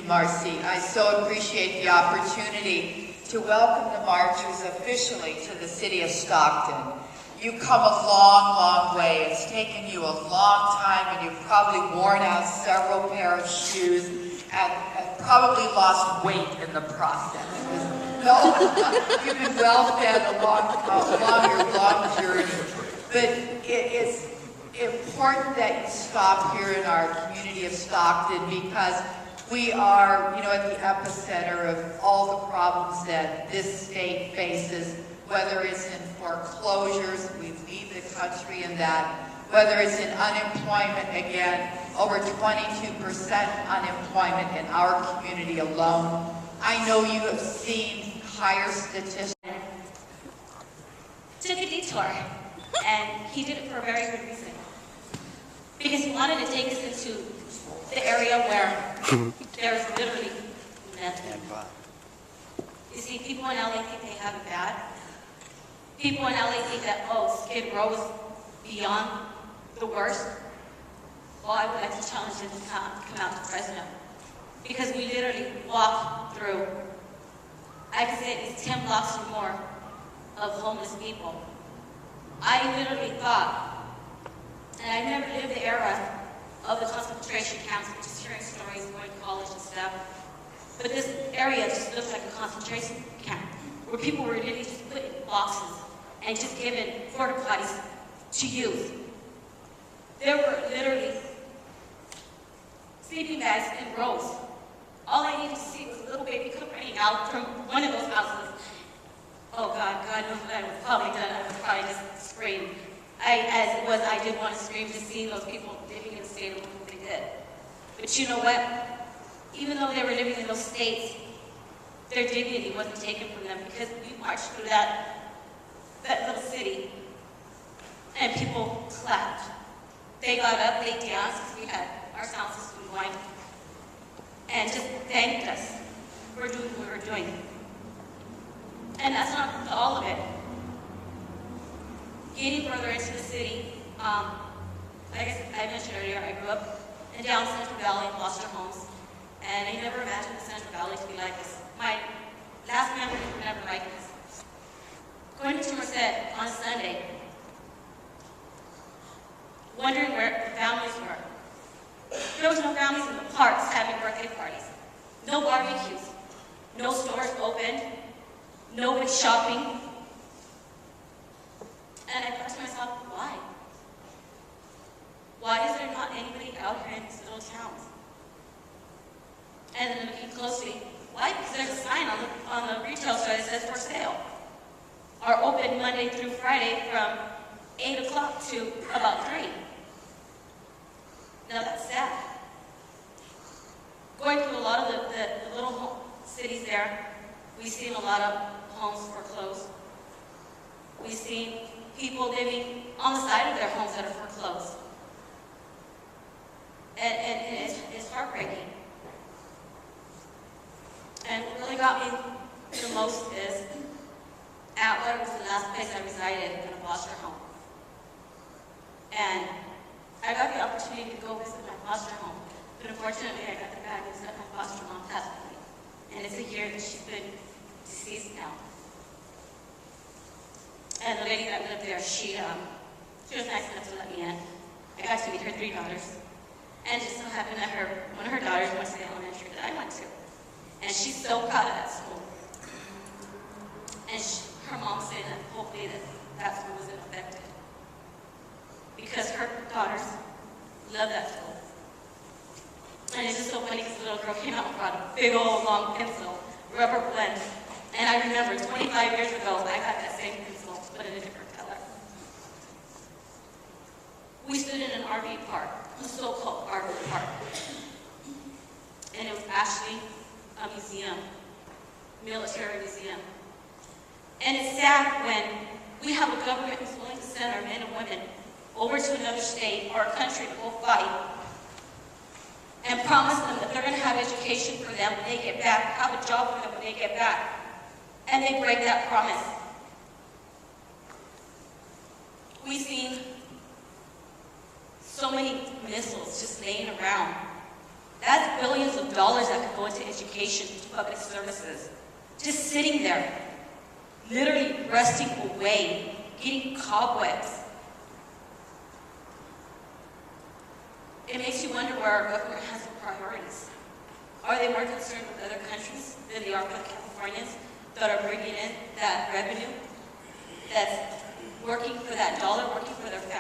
Marcy. I so appreciate the opportunity to welcome the marchers officially to the city of Stockton. You've come a long, long way. It's taken you a long time, and you've probably worn out several pairs of shoes and probably lost weight in the process. No, you've been well fed along your long journey. But it is important that you stop here in our community of Stockton, because we are, at the epicenter of all the problems that this state faces, whether it's in foreclosures, we lead the country in that, whether it's in unemployment, again, over 22% unemployment in our community alone. I know you have seen higher statistics. Took a detour, and he did it for a very good reason. Because he wanted to take us into the area where there's literally nothing. You see, people in LA think they have it bad. People in LA think that, Skid Row is beyond the worst. Well, I would like to challenge them to come out to Fresno. Because we literally walk through, I could say it's 10 blocks or more of homeless people. I literally thought, and I never lived the era of the concentration camps, just hearing stories, going to college and stuff. But this area just looks like a concentration camp, where people were literally just put in boxes and just given porta potties to use. There were literally sleeping bags in rows. All I needed to see was a little baby come running out from one of those houses. Oh God knows what I would have probably done. I would probably just scream. As it was, I did want to scream just seeing those people living in the state of what they did. But you know what? Even though they were living in those states, their dignity wasn't taken from them, because we marched through that little city and people clapped. They got up, they danced, because we had our sound system going, and just thanked us for doing what we were doing. And that's not all of it. Getting further into the city, like I mentioned earlier, I grew up in down Central Valley in Foster homes, and I never imagined the Central Valley to be like this. My last memory was never like this. Going to Merced on a Sunday, wondering where the families were. There was no families in the parks having birthday parties, no barbecues, no stores open, nobody shopping. And I thought to myself, why? Why is there not anybody out here in these little towns? And then looking closely, why? Because there's a sign on the retail store that says for sale. Are open Monday through Friday from 8 o'clock to about 3. Now that's sad. Going through a lot of the little cities there, we've seen a lot of homes foreclosed. We've seen people living on the side of their homes that are foreclosed. And it's heartbreaking. And what really got me the most is Atwater was the last place I resided in a foster home. And I got the opportunity to go visit my foster home, but unfortunately I got the bad news that my foster mom passed away. And it's a year that she's been deceased now. And the lady that lived there, she was nice enough to let me in. I got to meet her 3 daughters. And it just so happened that one of her daughters went to the elementary that I went to. And she's so proud of that school. And her mom said that hopefully that school wasn't affected, because her daughters love that school. And it's just so funny because the little girl came out and brought a big old long pencil, rubber blend. And I remember 25 years ago, I got that same pencil, but in a different color. We stood in an RV park, a so-called RV park. And it was actually a museum, military museum. And it's sad when we have a government who's willing to send our men and women over to another state or a country to go fight and promise them that they're going to have education for them when they get back, have a job for them when they get back, and they break that promise. We've seen so many missiles just laying around That's billions of dollars that could go into education, to public services. Just sitting there, literally rusting away, getting cobwebs. It makes you wonder where our government has their priorities. Are they more concerned with other countries than they are with Californians that are bringing in that revenue, that's working for that dollar, working for their family?